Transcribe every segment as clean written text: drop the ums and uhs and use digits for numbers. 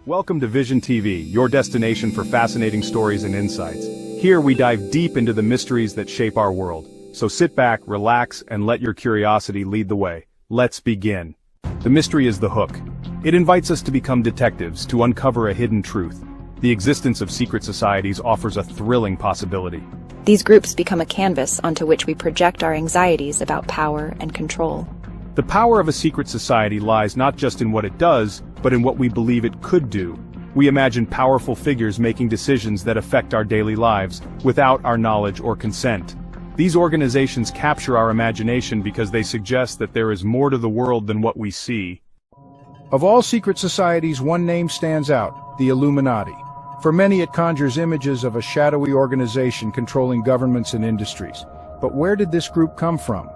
Welcome to Vision TV, your destination for fascinating stories and insights. Here we dive deep into the mysteries that shape our world. So sit back, relax, and let your curiosity lead the way. Let's begin. The mystery is the hook. It invites us to become detectives, to uncover a hidden truth. The existence of secret societies offers a thrilling possibility. These groups become a canvas onto which we project our anxieties about power and control. The power of a secret society lies not just in what it does, but in what we believe it could do. We imagine powerful figures making decisions that affect our daily lives, without our knowledge or consent. These organizations capture our imagination because they suggest that there is more to the world than what we see. Of all secret societies, one name stands out: the Illuminati. For many, it conjures images of a shadowy organization controlling governments and industries. But where did this group come from?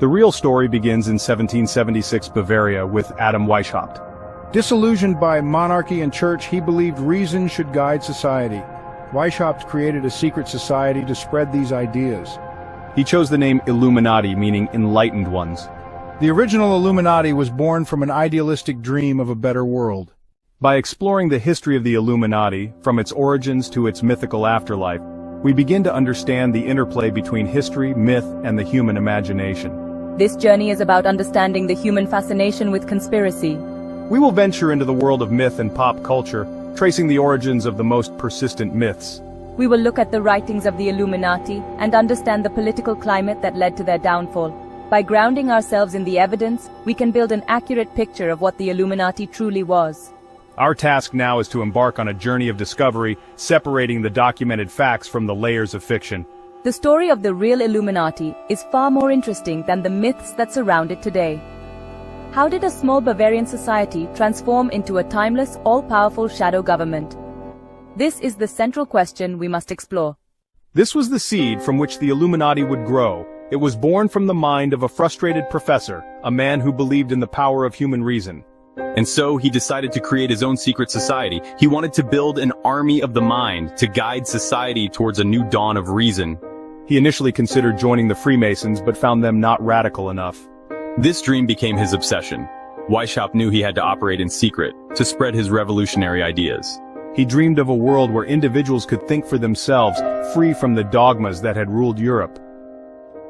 The real story begins in 1776 Bavaria with Adam Weishaupt. Disillusioned by monarchy and church, he believed reason should guide society. Weishaupt created a secret society to spread these ideas. He chose the name Illuminati, meaning enlightened ones. The original Illuminati was born from an idealistic dream of a better world. By exploring the history of the Illuminati, from its origins to its mythical afterlife, we begin to understand the interplay between history, myth, and the human imagination. This journey is about understanding the human fascination with conspiracy. We will venture into the world of myth and pop culture, tracing the origins of the most persistent myths. We will look at the writings of the Illuminati and understand the political climate that led to their downfall. By grounding ourselves in the evidence, we can build an accurate picture of what the Illuminati truly was. Our task now is to embark on a journey of discovery, separating the documented facts from the layers of fiction. The story of the real Illuminati is far more interesting than the myths that surround it today. How did a small Bavarian society transform into a timeless, all-powerful shadow government? This is the central question we must explore. This was the seed from which the Illuminati would grow. It was born from the mind of a frustrated professor, a man who believed in the power of human reason. And so he decided to create his own secret society. He wanted to build an army of the mind to guide society towards a new dawn of reason. He initially considered joining the Freemasons but found them not radical enough. This dream became his obsession. Weishaupt knew he had to operate in secret to spread his revolutionary ideas. He dreamed of a world where individuals could think for themselves, free from the dogmas that had ruled Europe.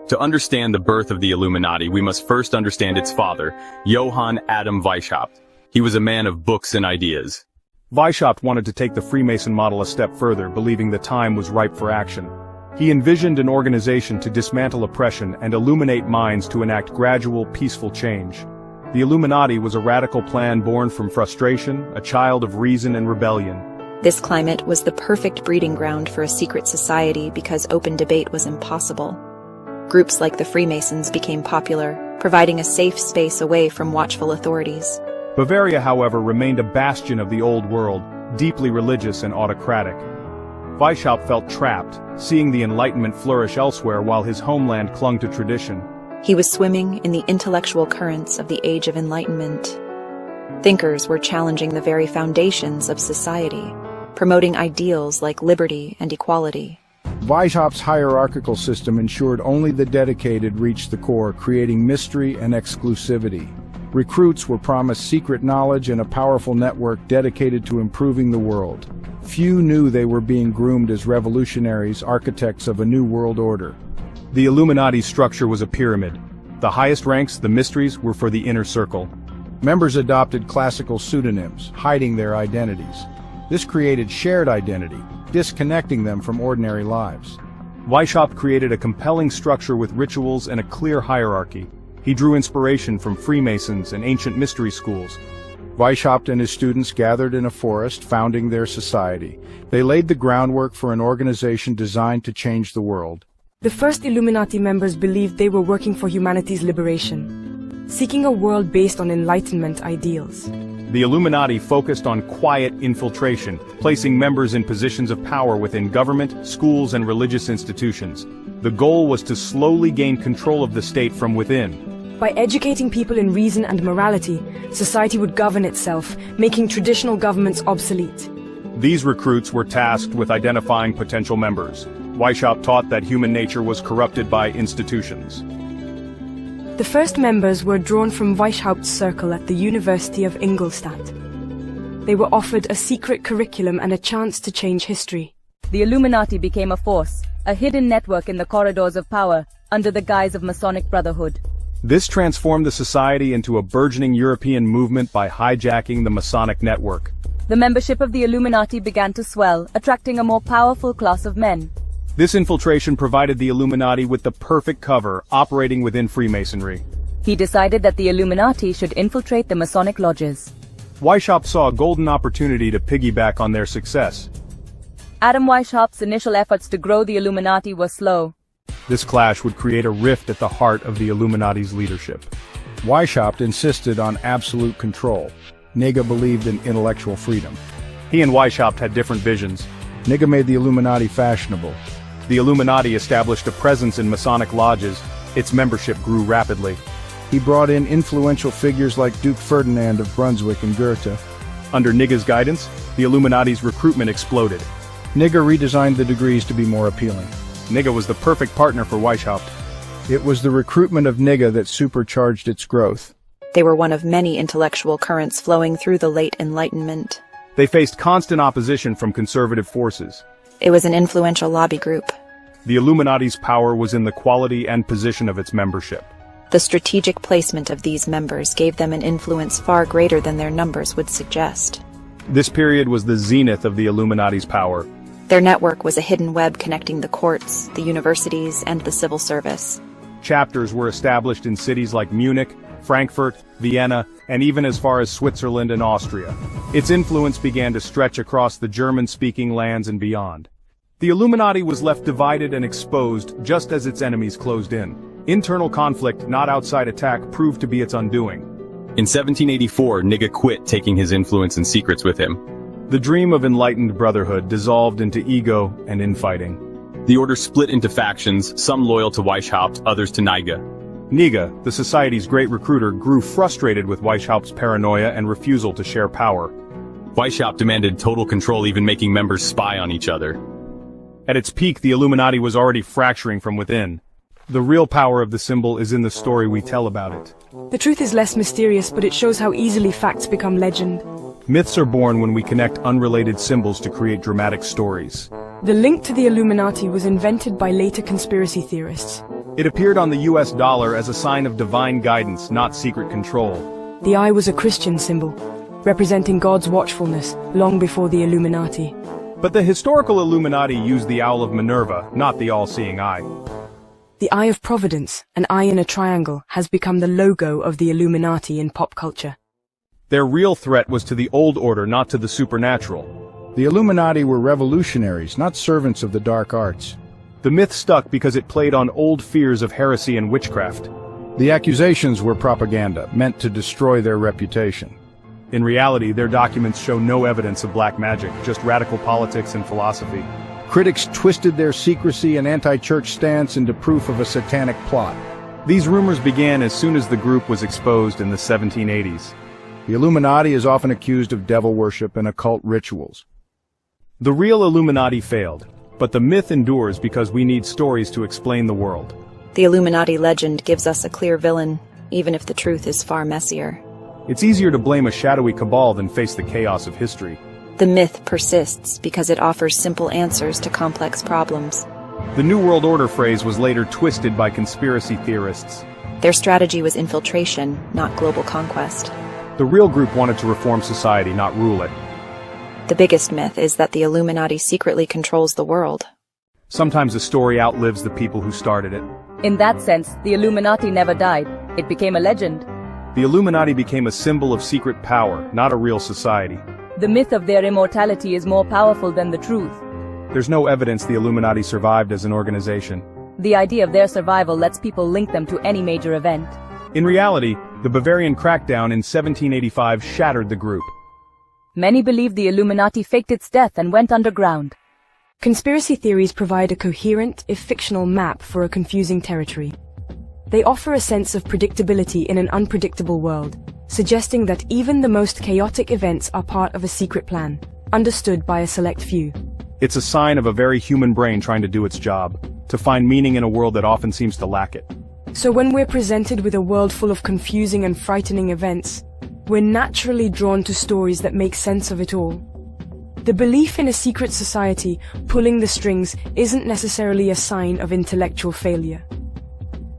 To understand the birth of the Illuminati, we must first understand its father, Johann Adam Weishaupt. He was a man of books and ideas. Weishaupt wanted to take the Freemason model a step further, believing the time was ripe for action. He envisioned an organization to dismantle oppression and illuminate minds to enact gradual, peaceful change. The Illuminati was a radical plan born from frustration, a child of reason and rebellion. This climate was the perfect breeding ground for a secret society because open debate was impossible. Groups like the Freemasons became popular, providing a safe space away from watchful authorities. Bavaria, however, remained a bastion of the old world, deeply religious and autocratic. Weishaupt felt trapped, seeing the Enlightenment flourish elsewhere while his homeland clung to tradition. He was swimming in the intellectual currents of the Age of Enlightenment. Thinkers were challenging the very foundations of society, promoting ideals like liberty and equality. Weishaupt's hierarchical system ensured only the dedicated reached the core, creating mystery and exclusivity. Recruits were promised secret knowledge and a powerful network dedicated to improving the world. Few knew they were being groomed as revolutionaries, architects of a new world order. The Illuminati's structure was a pyramid. The highest ranks, the mysteries, were for the inner circle. Members adopted classical pseudonyms, hiding their identities. This created shared identity, disconnecting them from ordinary lives. Weishaupt created a compelling structure with rituals and a clear hierarchy. He drew inspiration from Freemasons and ancient mystery schools. Weishaupt and his students gathered in a forest, founding their society. They laid the groundwork for an organization designed to change the world. The first Illuminati members believed they were working for humanity's liberation, seeking a world based on Enlightenment ideals. The Illuminati focused on quiet infiltration, placing members in positions of power within government, schools, and religious institutions. The goal was to slowly gain control of the state from within. By educating people in reason and morality, society would govern itself, making traditional governments obsolete. These recruits were tasked with identifying potential members. Weishaupt taught that human nature was corrupted by institutions. The first members were drawn from Weishaupt's circle at the University of Ingolstadt. They were offered a secret curriculum and a chance to change history. The Illuminati became a force, a hidden network in the corridors of power, under the guise of Masonic Brotherhood. This transformed the society into a burgeoning European movement by hijacking the Masonic network. The membership of the Illuminati began to swell, attracting a more powerful class of men. This infiltration provided the Illuminati with the perfect cover, operating within Freemasonry. He decided that the Illuminati should infiltrate the Masonic lodges. Weishaupt saw a golden opportunity to piggyback on their success. Adam Weishaupt's initial efforts to grow the Illuminati were slow. This clash would create a rift at the heart of the Illuminati's leadership. Weishaupt insisted on absolute control. Nigga believed in intellectual freedom. He and Weishaupt had different visions. Nigga made the Illuminati fashionable. The Illuminati established a presence in Masonic lodges. Its membership grew rapidly. He brought in influential figures like Duke Ferdinand of Brunswick and Goethe. Under Nigga's guidance, the Illuminati's recruitment exploded. Nigga redesigned the degrees to be more appealing. Nigga was the perfect partner for Weishaupt. It was the recruitment of Nigga that supercharged its growth. They were one of many intellectual currents flowing through the late Enlightenment. They faced constant opposition from conservative forces. It was an influential lobby group. The Illuminati's power was in the quality and position of its membership. The strategic placement of these members gave them an influence far greater than their numbers would suggest. This period was the zenith of the Illuminati's power. Their network was a hidden web connecting the courts, the universities, and the civil service. Chapters were established in cities like Munich, Frankfurt, Vienna, and even as far as Switzerland and Austria. Its influence began to stretch across the German-speaking lands and beyond. The Illuminati was left divided and exposed just as its enemies closed in. Internal conflict, not outside attack, proved to be its undoing. In 1784, Nigga quit, taking his influence and secrets with him. The dream of enlightened brotherhood dissolved into ego and infighting. The order split into factions, some loyal to Weishaupt, others to Nigga. Nigga, the society's great recruiter, grew frustrated with Weishaupt's paranoia and refusal to share power. Weishaupt demanded total control, even making members spy on each other. At its peak, the Illuminati was already fracturing from within. The real power of the symbol is in the story we tell about it. The truth is less mysterious, but it shows how easily facts become legend. Myths are born when we connect unrelated symbols to create dramatic stories. The link to the Illuminati was invented by later conspiracy theorists. It appeared on the US dollar as a sign of divine guidance, not secret control. The eye was a Christian symbol, representing God's watchfulness long before the Illuminati. But the historical Illuminati used the owl of Minerva, not the all-seeing eye. The Eye of Providence, an eye in a triangle, has become the logo of the Illuminati in pop culture. Their real threat was to the old order, not to the supernatural. The Illuminati were revolutionaries, not servants of the dark arts. The myth stuck because it played on old fears of heresy and witchcraft. The accusations were propaganda, meant to destroy their reputation. In reality, their documents show no evidence of black magic, just radical politics and philosophy. Critics twisted their secrecy and anti-church stance into proof of a satanic plot. These rumors began as soon as the group was exposed in the 1780s. The Illuminati is often accused of devil worship and occult rituals. The real Illuminati failed, but the myth endures because we need stories to explain the world. The Illuminati legend gives us a clear villain, even if the truth is far messier. It's easier to blame a shadowy cabal than face the chaos of history. The myth persists because it offers simple answers to complex problems. The New World Order phrase was later twisted by conspiracy theorists. Their strategy was infiltration, not global conquest. The real group wanted to reform society, not rule it. The biggest myth is that the Illuminati secretly controls the world. Sometimes a story outlives the people who started it. In that sense, the Illuminati never died. It became a legend. The Illuminati became a symbol of secret power, not a real society. The myth of their immortality is more powerful than the truth. There's no evidence the Illuminati survived as an organization. The idea of their survival lets people link them to any major event. In reality, the Bavarian crackdown in 1785 shattered the group. Many believe the Illuminati faked its death and went underground. Conspiracy theories provide a coherent, if fictional, map for a confusing territory. They offer a sense of predictability in an unpredictable world, suggesting that even the most chaotic events are part of a secret plan, understood by a select few. It's a sign of a very human brain trying to do its job, to find meaning in a world that often seems to lack it. So when we're presented with a world full of confusing and frightening events, We're naturally drawn to stories that make sense of it all. The belief in a secret society pulling the strings isn't necessarily a sign of intellectual failure.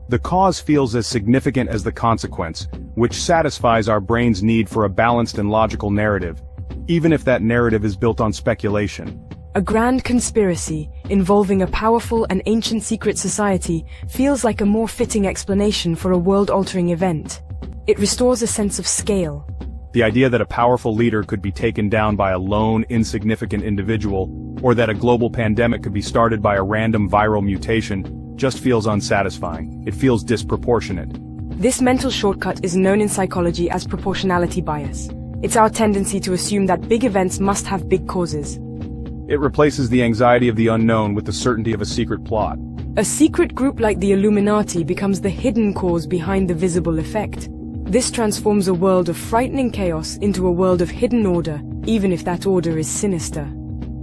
The cause feels as significant as the consequence, which satisfies our brain's need for a balanced and logical narrative, even if that narrative is built on speculation. A grand conspiracy involving a powerful and ancient secret society feels like a more fitting explanation for a world-altering event. It restores a sense of scale. The idea that a powerful leader could be taken down by a lone, insignificant individual, or that a global pandemic could be started by a random viral mutation, just feels unsatisfying. It feels disproportionate. This mental shortcut is known in psychology as proportionality bias. It's our tendency to assume that big events must have big causes. It replaces the anxiety of the unknown with the certainty of a secret plot. A secret group like the Illuminati becomes the hidden cause behind the visible effect. This transforms a world of frightening chaos into a world of hidden order, even if that order is sinister.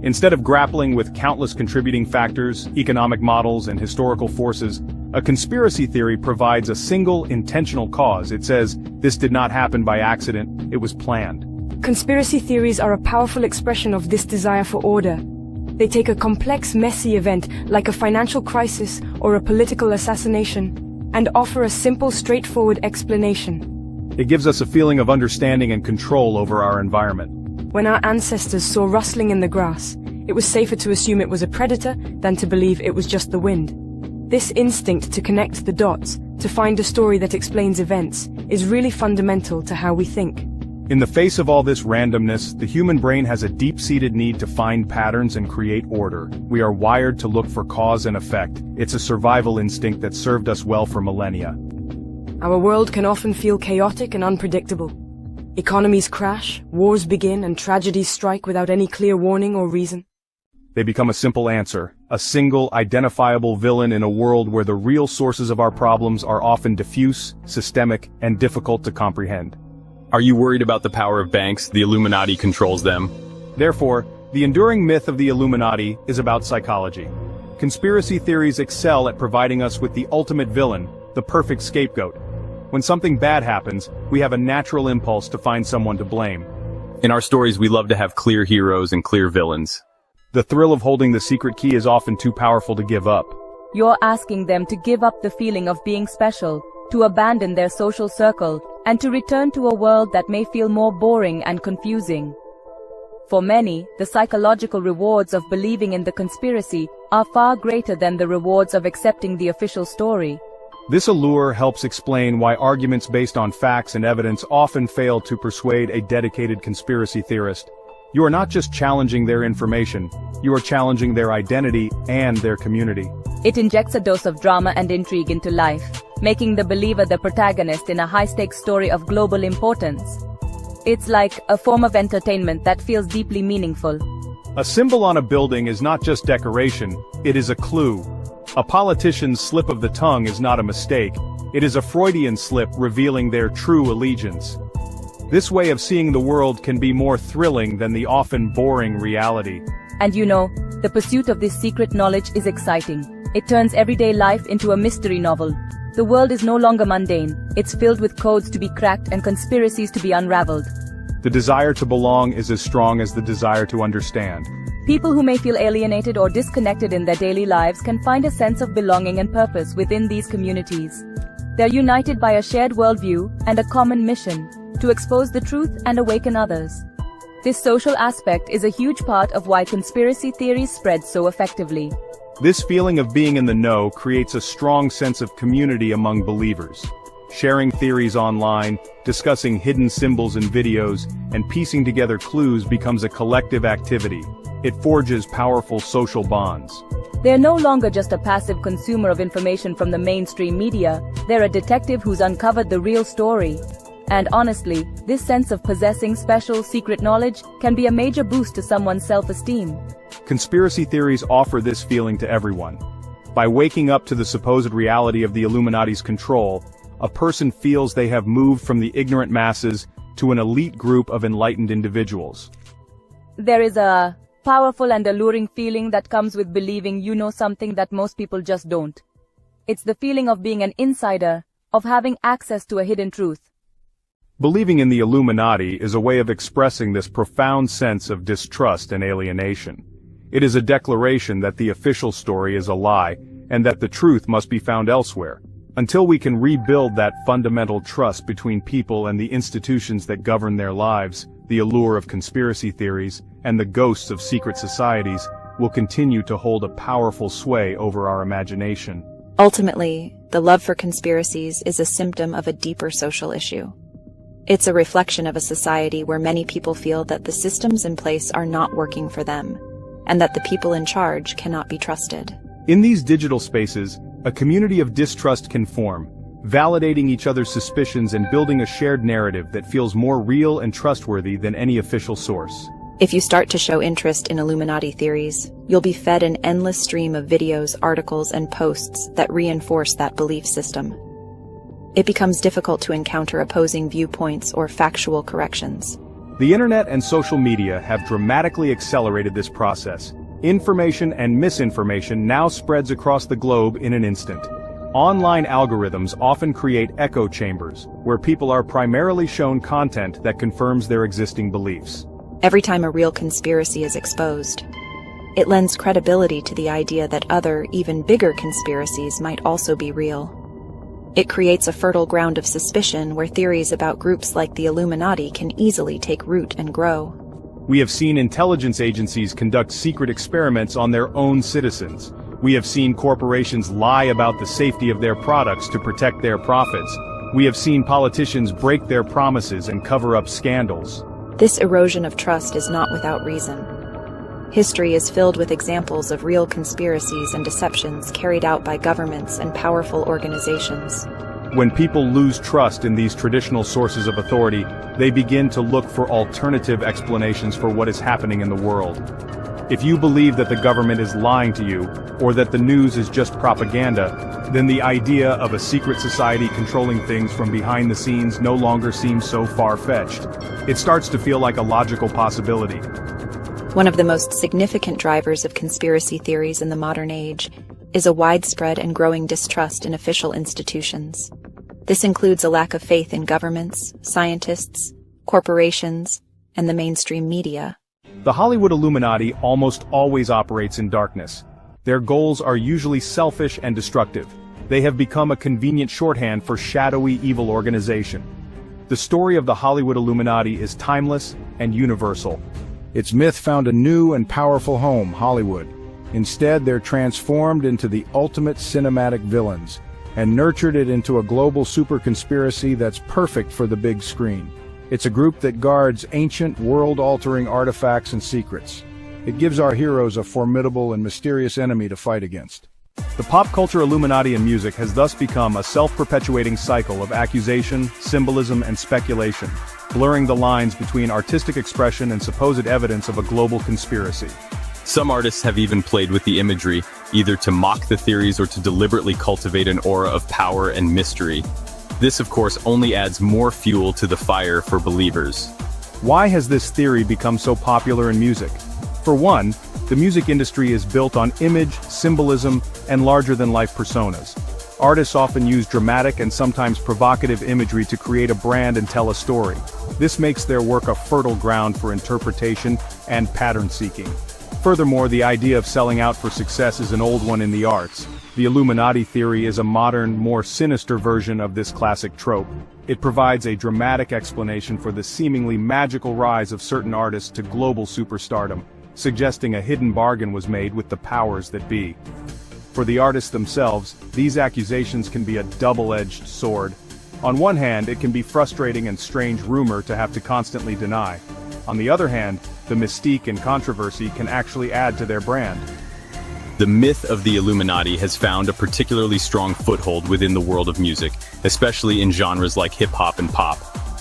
Instead of grappling with countless contributing factors, economic models, and historical forces, a conspiracy theory provides a single, intentional cause. It says, this did not happen by accident, it was planned. Conspiracy theories are a powerful expression of this desire for order. They take a complex, messy event, like a financial crisis or a political assassination, and offer a simple, straightforward explanation. It gives us a feeling of understanding and control over our environment. When our ancestors saw rustling in the grass, it was safer to assume it was a predator than to believe it was just the wind. This instinct to connect the dots, to find a story that explains events, is really fundamental to how we think. In the face of all this randomness, the human brain has a deep-seated need to find patterns and create order. We are wired to look for cause and effect. It's a survival instinct that served us well for millennia. Our world can often feel chaotic and unpredictable. Economies crash, wars begin, and tragedies strike without any clear warning or reason. They become a simple answer, a single, identifiable villain in a world where the real sources of our problems are often diffuse, systemic, and difficult to comprehend. Are you worried about the power of banks? The Illuminati controls them. Therefore, the enduring myth of the Illuminati is about psychology. Conspiracy theories excel at providing us with the ultimate villain, the perfect scapegoat. When something bad happens, we have a natural impulse to find someone to blame. In our stories, we love to have clear heroes and clear villains. The thrill of holding the secret key is often too powerful to give up. You're asking them to give up the feeling of being special, to abandon their social circle, and to return to a world that may feel more boring and confusing. For many, the psychological rewards of believing in the conspiracy are far greater than the rewards of accepting the official story. This allure helps explain why arguments based on facts and evidence often fail to persuade a dedicated conspiracy theorist. You are not just challenging their information, you are challenging their identity and their community. It injects a dose of drama and intrigue into life, making the believer the protagonist in a high-stakes story of global importance. It's like a form of entertainment that feels deeply meaningful. A symbol on a building is not just decoration, it is a clue. A politician's slip of the tongue is not a mistake, it is a Freudian slip revealing their true allegiance. This way of seeing the world can be more thrilling than the often boring reality. And you know, the pursuit of this secret knowledge is exciting. It turns everyday life into a mystery novel. The world is no longer mundane, it's filled with codes to be cracked and conspiracies to be unraveled. The desire to belong is as strong as the desire to understand. People who may feel alienated or disconnected in their daily lives can find a sense of belonging and purpose within these communities. They're united by a shared worldview and a common mission to expose the truth and awaken others. This social aspect is a huge part of why conspiracy theories spread so effectively. This feeling of being in the know creates a strong sense of community among believers. Sharing theories online, discussing hidden symbols in videos, and piecing together clues becomes a collective activity. It forges powerful social bonds. They're no longer just a passive consumer of information from the mainstream media, they're a detective who's uncovered the real story. And honestly, this sense of possessing special, secret knowledge can be a major boost to someone's self-esteem. Conspiracy theories offer this feeling to everyone. By waking up to the supposed reality of the Illuminati's control, a person feels they have moved from the ignorant masses to an elite group of enlightened individuals. There is a powerful and alluring feeling that comes with believing you know something that most people just don't. It's the feeling of being an insider, of having access to a hidden truth. Believing in the Illuminati is a way of expressing this profound sense of distrust and alienation. It is a declaration that the official story is a lie, and that the truth must be found elsewhere. Until we can rebuild that fundamental trust between people and the institutions that govern their lives, the allure of conspiracy theories, and the ghosts of secret societies, will continue to hold a powerful sway over our imagination. Ultimately, the love for conspiracies is a symptom of a deeper social issue. It's a reflection of a society where many people feel that the systems in place are not working for them, and that the people in charge cannot be trusted. In these digital spaces, a community of distrust can form, validating each other's suspicions and building a shared narrative that feels more real and trustworthy than any official source. If you start to show interest in Illuminati theories, you'll be fed an endless stream of videos, articles, and posts that reinforce that belief system. It becomes difficult to encounter opposing viewpoints or factual corrections. The internet and social media have dramatically accelerated this process. Information and misinformation now spreads across the globe in an instant. Online algorithms often create echo chambers, where people are primarily shown content that confirms their existing beliefs. Every time a real conspiracy is exposed, it lends credibility to the idea that other, even bigger conspiracies might also be real. It creates a fertile ground of suspicion where theories about groups like the Illuminati can easily take root and grow. We have seen intelligence agencies conduct secret experiments on their own citizens. We have seen corporations lie about the safety of their products to protect their profits. We have seen politicians break their promises and cover up scandals. This erosion of trust is not without reason. History is filled with examples of real conspiracies and deceptions carried out by governments and powerful organizations. When people lose trust in these traditional sources of authority, they begin to look for alternative explanations for what is happening in the world. If you believe that the government is lying to you, or that the news is just propaganda, then the idea of a secret society controlling things from behind the scenes no longer seems so far-fetched. It starts to feel like a logical possibility. One of the most significant drivers of conspiracy theories in the modern age is a widespread and growing distrust in official institutions. This includes a lack of faith in governments, scientists, corporations, and the mainstream media. The Hollywood Illuminati almost always operates in darkness. Their goals are usually selfish and destructive. They have become a convenient shorthand for shadowy evil organization. The story of the Hollywood Illuminati is timeless and universal. Its myth found a new and powerful home, Hollywood. Instead, they're transformed into the ultimate cinematic villains, and nurtured it into a global super conspiracy that's perfect for the big screen. It's a group that guards ancient, world-altering artifacts and secrets. It gives our heroes a formidable and mysterious enemy to fight against. The pop culture Illuminati in music has thus become a self-perpetuating cycle of accusation, symbolism, and speculation, blurring the lines between artistic expression and supposed evidence of a global conspiracy. Some artists have even played with the imagery, either to mock the theories or to deliberately cultivate an aura of power and mystery. This, of course, only adds more fuel to the fire for believers. Why has this theory become so popular in music? For one, the music industry is built on image, symbolism, and larger-than-life personas. Artists often use dramatic and sometimes provocative imagery to create a brand and tell a story. This makes their work a fertile ground for interpretation and pattern-seeking. Furthermore, the idea of selling out for success is an old one in the arts. The Illuminati theory is a modern, more sinister version of this classic trope. It provides a dramatic explanation for the seemingly magical rise of certain artists to global superstardom, suggesting a hidden bargain was made with the powers that be. For the artists themselves, these accusations can be a double-edged sword. On one hand, it can be frustrating and strange rumor to have to constantly deny. On the other hand, the mystique and controversy can actually add to their brand. The myth of the Illuminati has found a particularly strong foothold within the world of music, especially in genres like hip-hop and pop.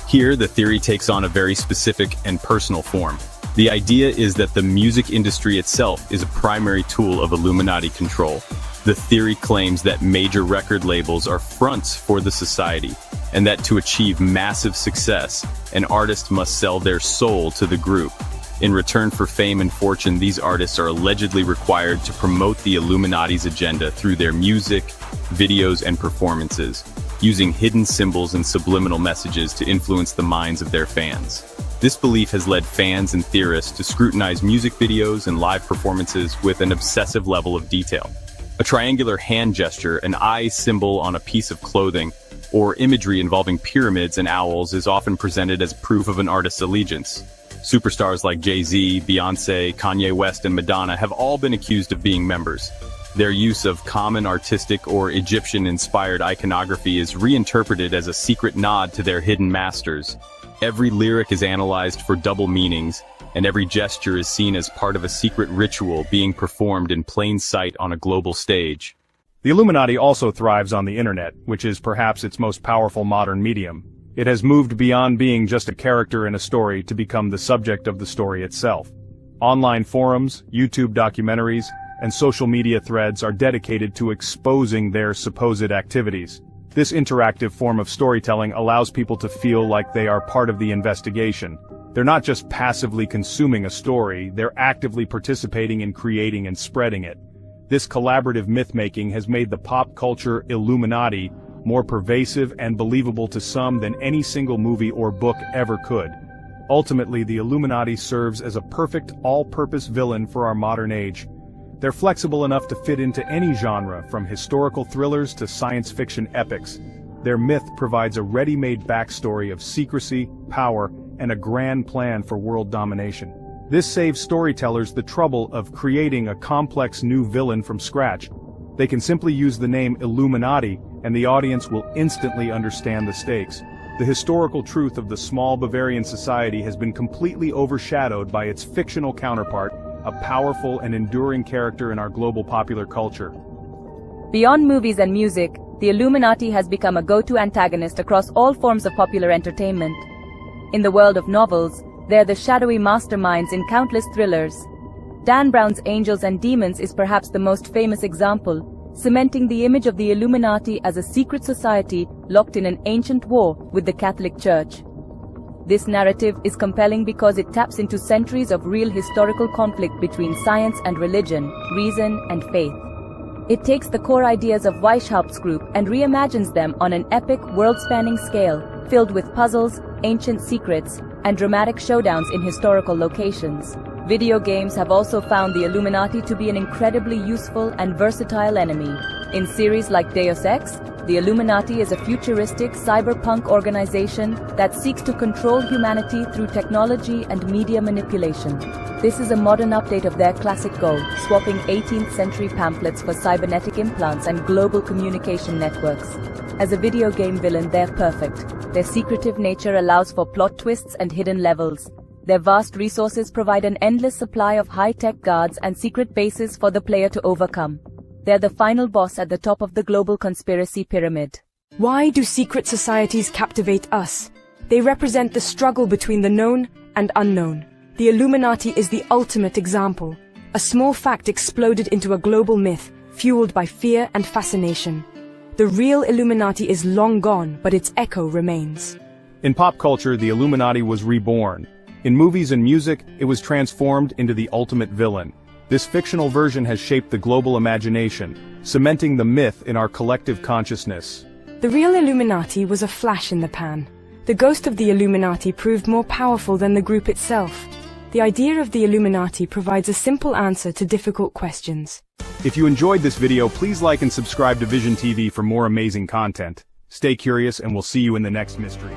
Here, the theory takes on a very specific and personal form. The idea is that the music industry itself is a primary tool of Illuminati control. The theory claims that major record labels are fronts for the society, and that to achieve massive success, an artist must sell their soul to the group. In return for fame and fortune, these artists are allegedly required to promote the Illuminati's agenda through their music, videos, and performances. using hidden symbols and subliminal messages to influence the minds of their fans. This belief has led fans and theorists to scrutinize music videos and live performances with an obsessive level of detail. A triangular hand gesture, an eye symbol on a piece of clothing, or imagery involving pyramids and owls is often presented as proof of an artist's allegiance. Superstars like Jay-Z, Beyoncé, Kanye West, and Madonna have all been accused of being members. Their use of common artistic or Egyptian-inspired iconography is reinterpreted as a secret nod to their hidden masters. Every lyric is analyzed for double meanings, and every gesture is seen as part of a secret ritual being performed in plain sight on a global stage. The Illuminati also thrives on the internet, which is perhaps its most powerful modern medium. It has moved beyond being just a character in a story to become the subject of the story itself. Online forums, YouTube documentaries, and social media threads are dedicated to exposing their supposed activities. This interactive form of storytelling allows people to feel like they are part of the investigation. They're not just passively consuming a story, they're actively participating in creating and spreading it. This collaborative myth-making has made the pop culture Illuminati more pervasive and believable to some than any single movie or book ever could. Ultimately, the Illuminati serves as a perfect all-purpose villain for our modern age. They're flexible enough to fit into any genre, from historical thrillers to science fiction epics. Their myth provides a ready-made backstory of secrecy, power, and a grand plan for world domination. This saves storytellers the trouble of creating a complex new villain from scratch. They can simply use the name Illuminati, and the audience will instantly understand the stakes. The historical truth of the small Bavarian society has been completely overshadowed by its fictional counterpart, a powerful and enduring character in our global popular culture. Beyond movies and music, the Illuminati has become a go-to antagonist across all forms of popular entertainment. In the world of novels, they're the shadowy masterminds in countless thrillers. Dan Brown's Angels and Demons is perhaps the most famous example, cementing the image of the Illuminati as a secret society locked in an ancient war with the Catholic Church. This narrative is compelling because it taps into centuries of real historical conflict between science and religion, reason and faith. It takes the core ideas of Weishaupt's group and reimagines them on an epic, world-spanning scale, filled with puzzles, ancient secrets, and dramatic showdowns in historical locations. Video games have also found the Illuminati to be an incredibly useful and versatile enemy. In series like Deus Ex, the Illuminati is a futuristic cyberpunk organization that seeks to control humanity through technology and media manipulation. This is a modern update of their classic goal, swapping 18th century pamphlets for cybernetic implants and global communication networks. As a video game villain, they're perfect. Their secretive nature allows for plot twists and hidden levels. Their vast resources provide an endless supply of high-tech guards and secret bases for the player to overcome. They're the final boss at the top of the global conspiracy pyramid. Why do secret societies captivate us? They represent the struggle between the known and unknown. The Illuminati is the ultimate example. A small fact exploded into a global myth, fueled by fear and fascination. The real Illuminati is long gone, but its echo remains. In pop culture, the Illuminati was reborn. In movies and music, it was transformed into the ultimate villain. This fictional version has shaped the global imagination, cementing the myth in our collective consciousness. The real Illuminati was a flash in the pan. The ghost of the Illuminati proved more powerful than the group itself. The idea of the Illuminati provides a simple answer to difficult questions. If you enjoyed this video, please like and subscribe to Vision TV for more amazing content. Stay curious, and we'll see you in the next mystery.